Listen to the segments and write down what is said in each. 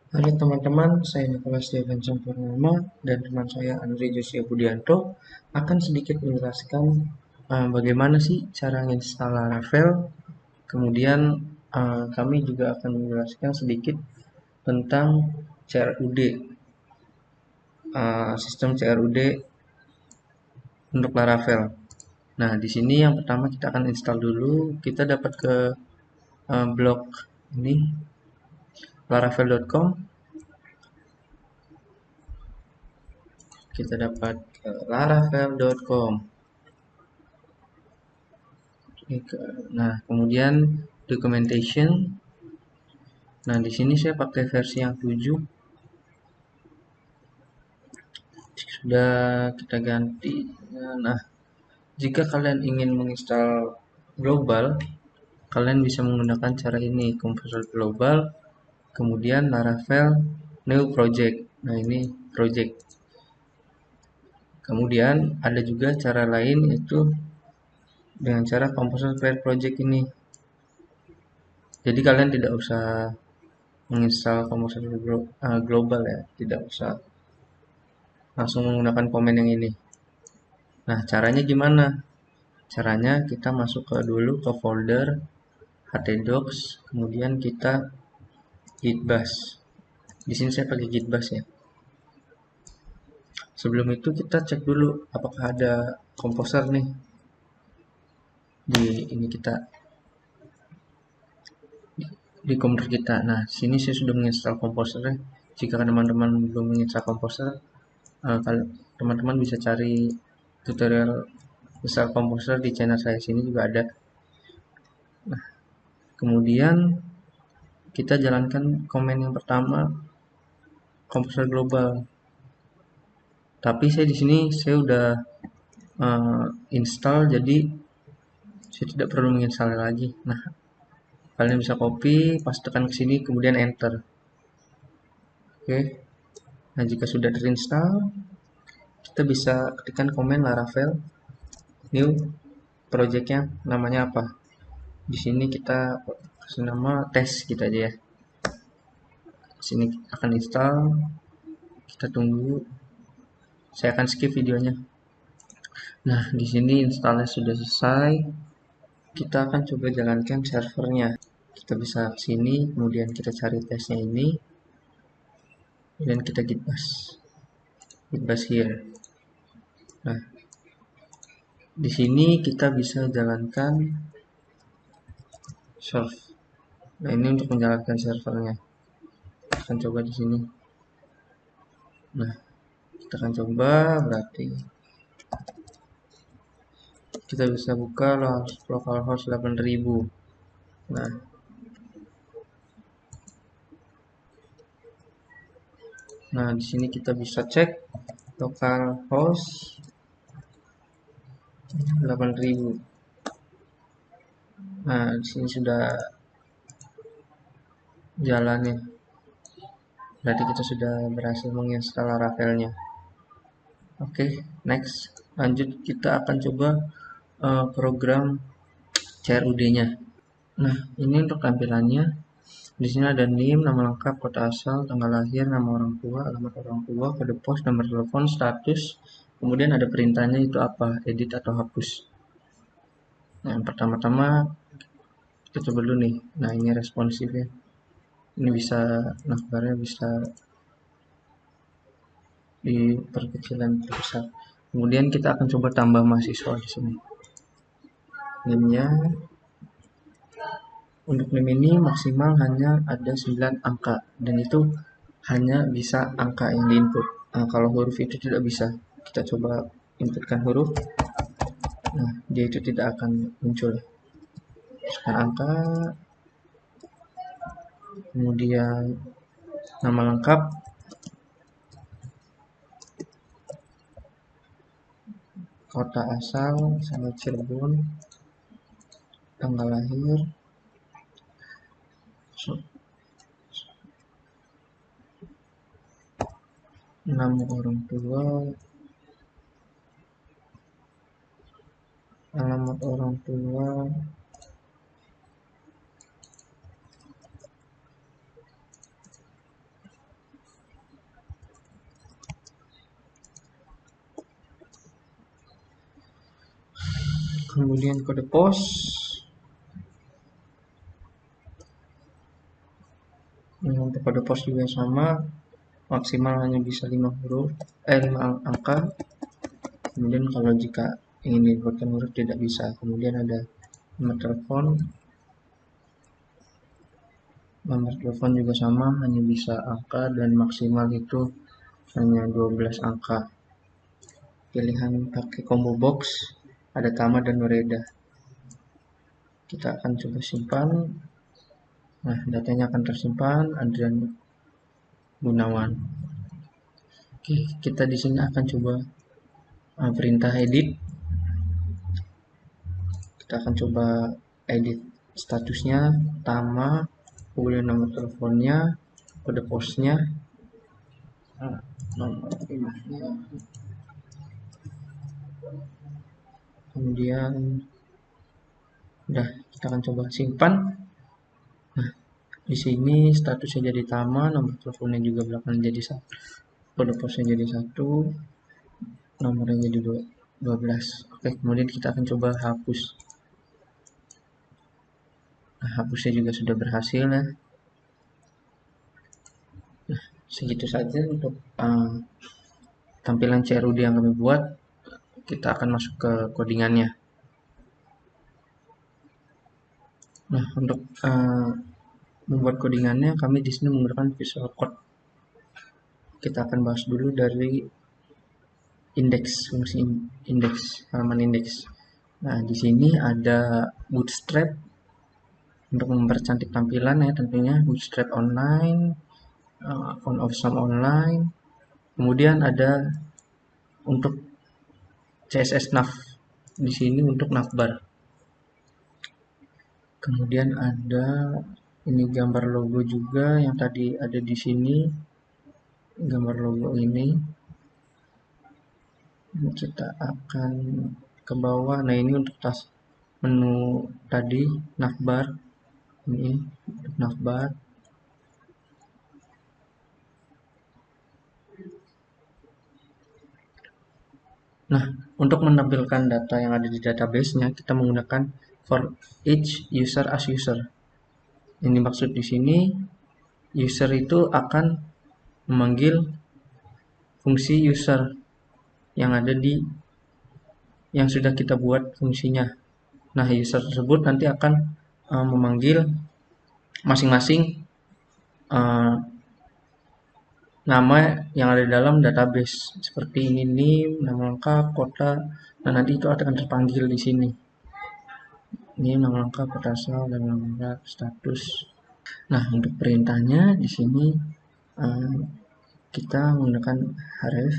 Halo teman-teman, saya Nicholas Devan Sampurnama dan teman saya Andri Josia Budianto akan sedikit menjelaskan bagaimana sih cara install Laravel. Kemudian kami juga akan menjelaskan sedikit tentang CRUD, sistem CRUD untuk Laravel. Nah, di sini yang pertama kita akan install dulu. Kita dapat ke blog ini laravel.com. Kita dapat ke laravel.com. Nah, kemudian documentation. Nah, di sini saya pakai versi yang 7. Sudah kita ganti. Nah, jika kalian ingin menginstal global, kalian bisa menggunakan cara ini, Composer Global, kemudian Laravel New Project. Nah, ini project. Kemudian ada juga cara lain, yaitu dengan cara Composer Create Project ini. Jadi kalian tidak usah menginstal Composer Global ya, tidak usah langsung menggunakan komen yang ini. Nah, caranya gimana? Caranya kita masuk ke dulu ke folder htdocs, kemudian kita git bash. Di sini saya pakai git bash ya. Sebelum itu kita cek dulu apakah ada komposer nih di ini kita di komputer kita. Nah, sini saya sudah menginstal komposernya. Jika teman-teman belum menginstal komposer, teman-teman bisa cari tutorial install komposer di channel saya, sini juga ada. Nah, kemudian kita jalankan komen yang pertama, komposer global. Tapi saya di sini saya udah install, jadi saya tidak perlu menginstal lagi. Nah, kalian bisa copy, pastekan ke sini, kemudian enter. Oke. Nah, jika sudah terinstall, kita bisa ketikkan komen Laravel new projectnya namanya apa. Di sini kita kasih nama tes kita aja ya. Sini akan install, kita tunggu. Saya akan skip videonya. Nah, di sini installnya sudah selesai. Kita akan coba jalankan servernya. Kita bisa ke sini, kemudian kita cari tesnya ini, dan kita git bash here. Nah, di sini kita bisa jalankan serve. Nah, ini untuk menjalankan servernya. Kita akan coba di sini. Nah, kita akan coba, berarti kita bisa buka localhost 8000. Nah, di sini kita bisa cek localhost 8000. Nah, di sini sudah jalan nih. Berarti kita sudah berhasil menginstal Laravelnya. Oke, next. Lanjut, kita akan coba program CRUD-nya. Nah, ini untuk tampilannya. Di sini ada name, nama lengkap, kota asal, tanggal lahir, nama orang tua, alamat orang tua, kode pos, nomor telepon, status. Kemudian ada perintahnya itu apa, edit atau hapus. Nah, yang pertama-tama kita coba dulu nih. Nah, ini responsif ya. Ini bisa navbarnya bisa diperkecil dan diperbesar. Kemudian kita akan coba tambah mahasiswa di sini. Name-nya untuk name ini maksimal hanya ada 9 angka dan itu hanya bisa angka yang diinput. Nah, kalau huruf itu tidak bisa. Kita coba inputkan huruf. Nah, dia itu tidak akan muncul. Sekarang angka, kemudian nama lengkap, kota asal sama Cirebon, tanggal lahir, nama orang tua, alamat orang tua, kemudian kode pos. Untuk kode pos juga sama, maksimal hanya bisa 5 huruf, 5 angka. Kemudian kalau jika ingin diinputkan huruf tidak bisa. Kemudian ada nomor telepon juga sama, hanya bisa angka dan maksimal itu hanya 12 angka. Pilihan pakai combo box ada Tama dan Wereda. Kita akan coba simpan. Nah, datanya akan tersimpan Adrian Gunawan. Oke, kita di sini akan coba perintah edit. Kita akan coba edit statusnya Tama, kemudian nomor teleponnya, kode posnya, nomor emailnya, kemudian udah kita akan coba simpan. Nah, di sini statusnya jadi Tama, nomor teleponnya juga belakang jadi 1, kode posnya jadi 1, nomornya jadi 12. Oke, kemudian kita akan coba hapus. Nah, hapusnya juga sudah berhasil ya. Nah, segitu saja untuk tampilan CRUD yang kami buat. Kita akan masuk ke codingannya. Nah, untuk membuat codingannya kami di sini menggunakan Visual Code. Kita akan bahas dulu dari indeks, fungsi indeks, halaman indeks. Nah, di sini ada Bootstrap untuk mempercantik tampilan ya, tentunya Bootstrap online, Font Awesome online. Kemudian ada untuk CSS nav di sini untuk navbar. Kemudian ada ini gambar logo juga yang tadi ada di sini, gambar logo ini. Kita akan ke bawah. Nah, ini untuk tas menu tadi navbar, ini untuk navbar. Nah, untuk menampilkan data yang ada di database-nya kita menggunakan for each user as user. Ini maksud di sini user itu akan memanggil fungsi user yang ada di yang sudah kita buat fungsinya. Nah, user tersebut nanti akan memanggil masing-masing nama yang ada dalam database seperti ini, name, nama lengkap, kota. Nah, nanti itu akan terpanggil di sini. Ini nama lengkap, kota asal, dan nama lengkap, status. Nah, untuk perintahnya di sini kita menggunakan href,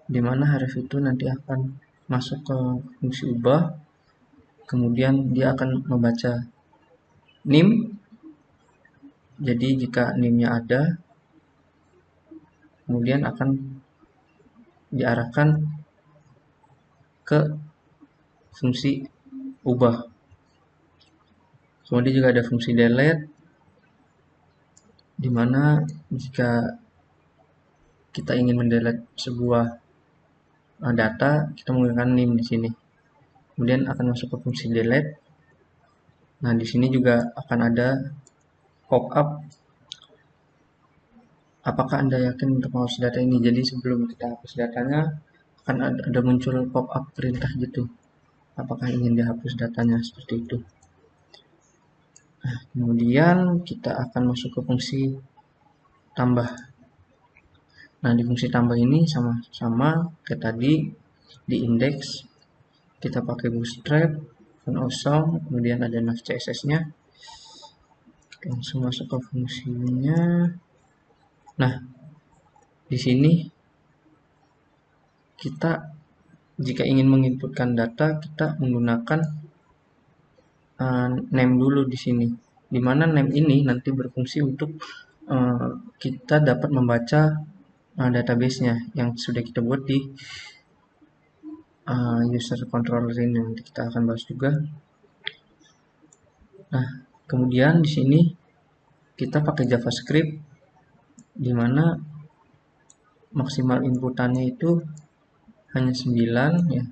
di mana href itu nanti akan masuk ke fungsi ubah, kemudian dia akan membaca name. Jadi jika name-nya ada, kemudian akan diarahkan ke fungsi ubah. Kemudian juga ada fungsi delete, di mana jika kita ingin mendelete sebuah data, kita menggunakan name di sini. Kemudian akan masuk ke fungsi delete. Nah, di sini juga akan ada pop-up. Apakah Anda yakin untuk menghapus data ini? Jadi sebelum kita hapus datanya, akan ada muncul pop-up perintah gitu. Apakah ingin dihapus datanya, seperti itu. Nah, kemudian kita akan masuk ke fungsi tambah. Nah, di fungsi tambah ini sama kayak tadi di indeks. Kita pakai Bootstrap, Font Awesome, kemudian ada nav CSS-nya. Langsung masuk ke fungsinya. Nah, di sini kita jika ingin menginputkan data, kita menggunakan name dulu di sini. Di mana name ini nanti berfungsi untuk kita dapat membaca database-nya yang sudah kita buat di user controller ini. Nanti kita akan bahas juga. Nah, kemudian di sini kita pakai JavaScript, di mana maksimal inputannya itu hanya 9 ya.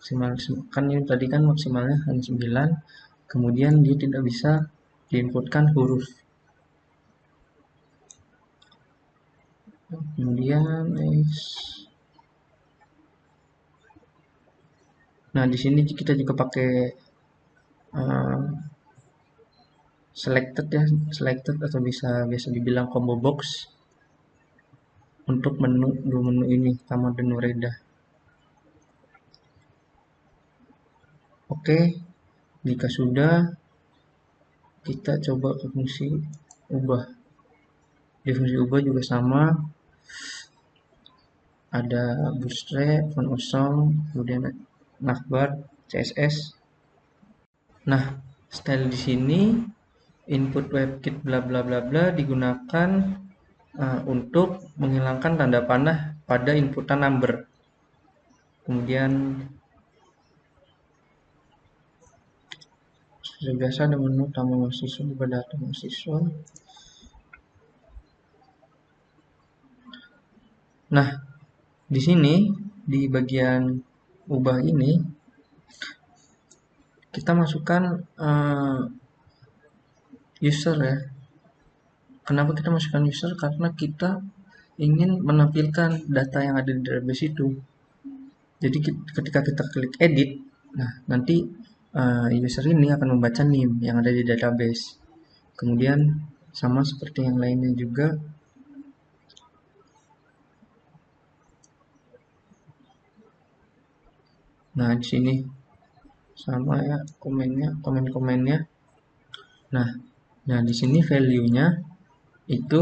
maksimal kan ini tadi kan maksimalnya hanya 9, kemudian dia tidak bisa diinputkan huruf. Kemudian nah di sini kita juga pakai selected ya, selected atau biasa dibilang combo box untuk dua menu ini, Tama dan Nureda. Oke, jika sudah, kita coba ke fungsi ubah. Di fungsi ubah juga sama, ada bootstrap, font awesome, kemudian navbar, CSS. Nah, style di sini input WebKit bla bla bla bla digunakan untuk menghilangkan tanda panah pada inputan number. Kemudian seperti biasa ada menu utama mahasiswa, buka data mahasiswa. Nah, di sini di bagian ubah ini kita masukkan user ya. Kenapa kita masukkan user? Karena kita ingin menampilkan data yang ada di database itu. Jadi ketika kita klik edit, nah nanti user ini akan membaca name yang ada di database. Kemudian sama seperti yang lainnya juga. Nah di sini sama ya komen-komennya. Nah di sini value-nya itu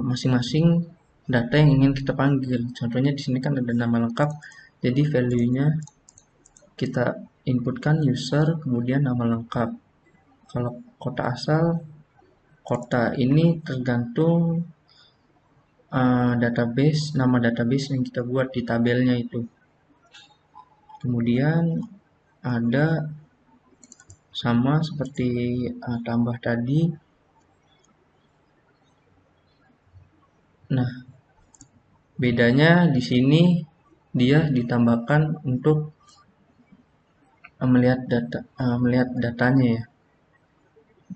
masing-masing data yang ingin kita panggil. Contohnya di sini kan ada nama lengkap, jadi value-nya kita inputkan user kemudian nama lengkap. Kalau kota asal, kota ini tergantung nama database yang kita buat di tabelnya itu. Kemudian ada sama seperti tambah tadi. Nah, bedanya di sini dia ditambahkan untuk melihat datanya ya.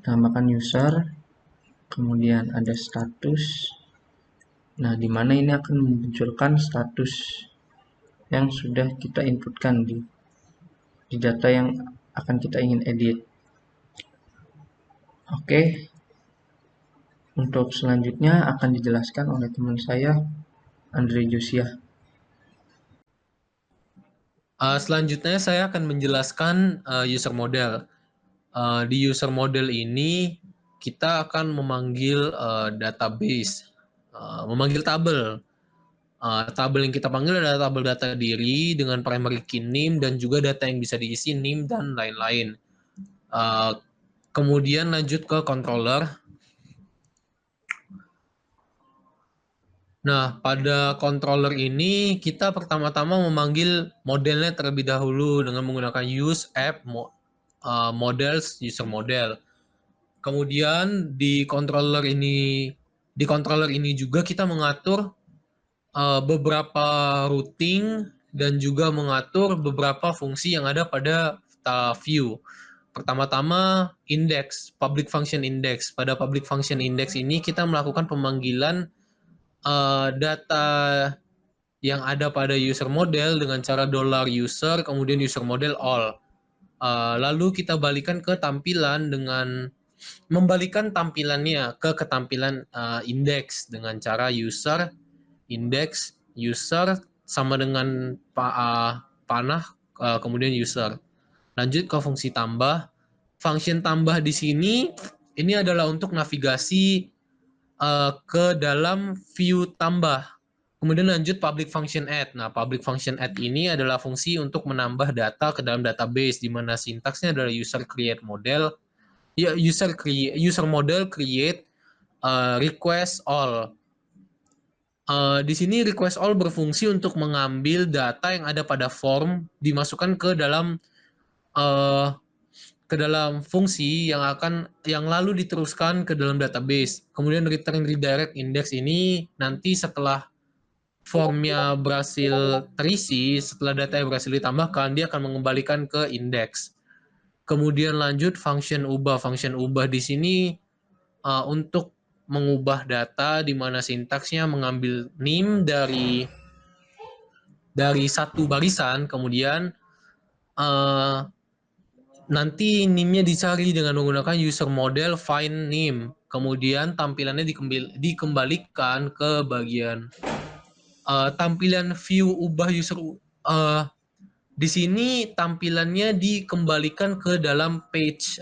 Tambahkan user, kemudian ada status. Nah, di mana ini akan memunculkan status yang sudah kita inputkan di data yang akan kita ingin edit. Oke. Untuk selanjutnya akan dijelaskan oleh teman saya, Andre Josiah. Selanjutnya saya akan menjelaskan user model. Di user model ini kita akan memanggil database, memanggil tabel. Tabel yang kita panggil adalah tabel data diri dengan primary key name dan juga data yang bisa diisi name dan lain-lain. Kemudian lanjut ke controller. Nah, pada controller ini kita pertama-tama memanggil modelnya terlebih dahulu dengan menggunakan use app models user model. Kemudian di controller ini juga kita mengatur beberapa routing dan juga mengatur beberapa fungsi yang ada pada view. Pertama-tama index, public function index. Pada public function index ini kita melakukan pemanggilan data yang ada pada user model dengan cara $user kemudian user model all. Lalu kita balikan ke tampilan dengan membalikan tampilannya ke ketampilan index dengan cara user index user sama dengan panah kemudian user. Lanjut ke fungsi tambah. Function tambah di sini ini adalah untuk navigasi ke dalam view tambah. Kemudian lanjut public function add. Nah, public function add ini adalah fungsi untuk menambah data ke dalam database di mana sintaksnya adalah user create model. Ya, user model create request all. Di sini request all berfungsi untuk mengambil data yang ada pada form dimasukkan ke dalam fungsi yang lalu diteruskan ke dalam database. Kemudian return redirect index ini nanti setelah formnya berhasil terisi, setelah data yang berhasil ditambahkan, dia akan mengembalikan ke indeks. Kemudian lanjut function ubah. Function ubah di sini untuk mengubah data di mana sintaksnya mengambil nim dari satu barisan, kemudian nanti nimnya dicari dengan menggunakan user model find nim. Kemudian tampilannya dikembalikan ke bagian tampilan view ubah user. Di sini tampilannya dikembalikan ke dalam page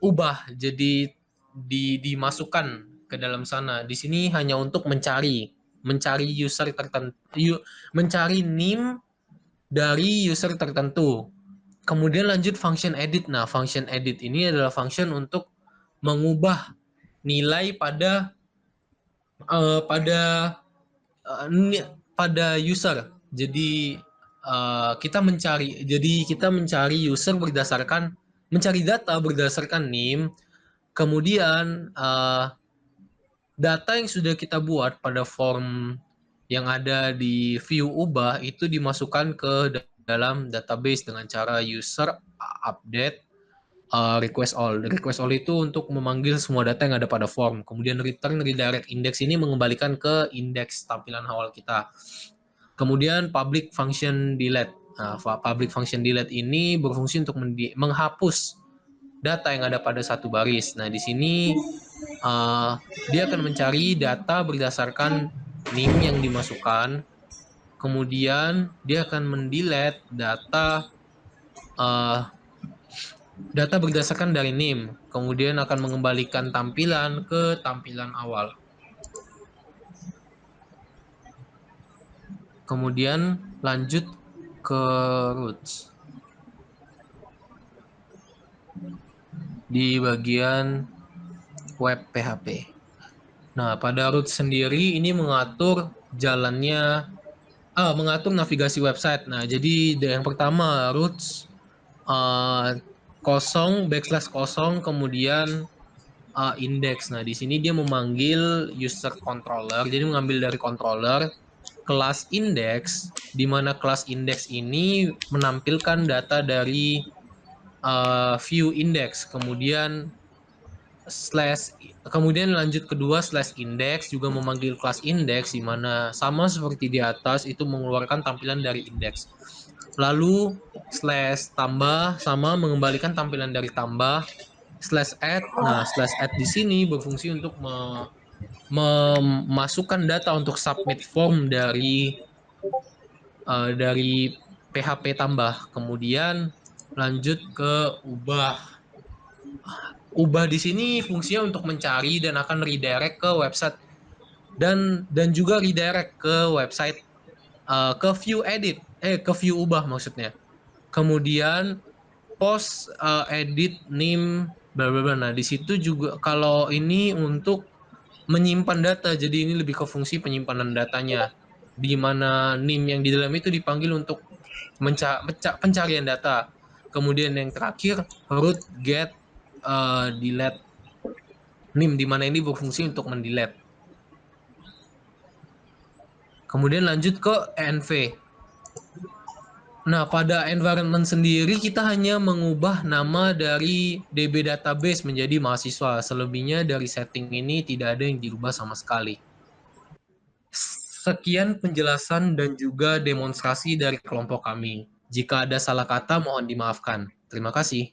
ubah, jadi dimasukkan ke dalam sana. Di sini hanya untuk mencari user tertentu, mencari nim dari user tertentu. Kemudian lanjut function edit. Nah, function edit ini adalah function untuk mengubah nilai pada user. Jadi kita mencari user berdasarkan mencari data berdasarkan nim. Kemudian data yang sudah kita buat pada form yang ada di view ubah itu dimasukkan ke dalam database dengan cara user update request all. Request all itu untuk memanggil semua data yang ada pada form. Kemudian return redirect index ini mengembalikan ke indeks tampilan awal kita. Kemudian public function delete. Nah, public function delete ini berfungsi untuk menghapus data yang ada pada satu baris. Nah, di sini dia akan mencari data berdasarkan nim yang dimasukkan. Kemudian dia akan mendelete data berdasarkan dari nim. Kemudian akan mengembalikan tampilan ke tampilan awal. Kemudian lanjut ke roots. Di bagian web PHP. Nah, pada roots sendiri ini mengatur mengatur navigasi website. Nah, jadi yang pertama roots /0 kemudian index. Nah, di sini dia memanggil user controller. Jadi mengambil dari controller kelas index, di mana kelas index ini menampilkan data dari view index. Kemudian lanjut kedua /index juga memanggil kelas index, di mana sama seperti di atas itu mengeluarkan tampilan dari index. Lalu /tambah sama mengembalikan tampilan dari tambah. /add. Nah, /add di sini berfungsi untuk memasukkan data untuk submit form dari PHP tambah. Kemudian lanjut ke ubah. Ubah di sini fungsinya untuk mencari dan akan redirect ke website dan juga redirect ke website ke view ubah maksudnya. Kemudian post edit nim bla bla bla. Nah, di situ juga kalau ini untuk menyimpan data, jadi ini lebih ke fungsi penyimpanan datanya, di mana nim yang di dalam itu dipanggil untuk pencarian data. Kemudian yang terakhir root get delete nim, di mana ini berfungsi untuk mendelete. Kemudian lanjut ke env. Nah, pada environment sendiri kita hanya mengubah nama dari DB database menjadi mahasiswa. Selebihnya dari setting ini tidak ada yang dirubah sama sekali. Sekian penjelasan dan juga demonstrasi dari kelompok kami. Jika ada salah kata mohon dimaafkan. Terima kasih.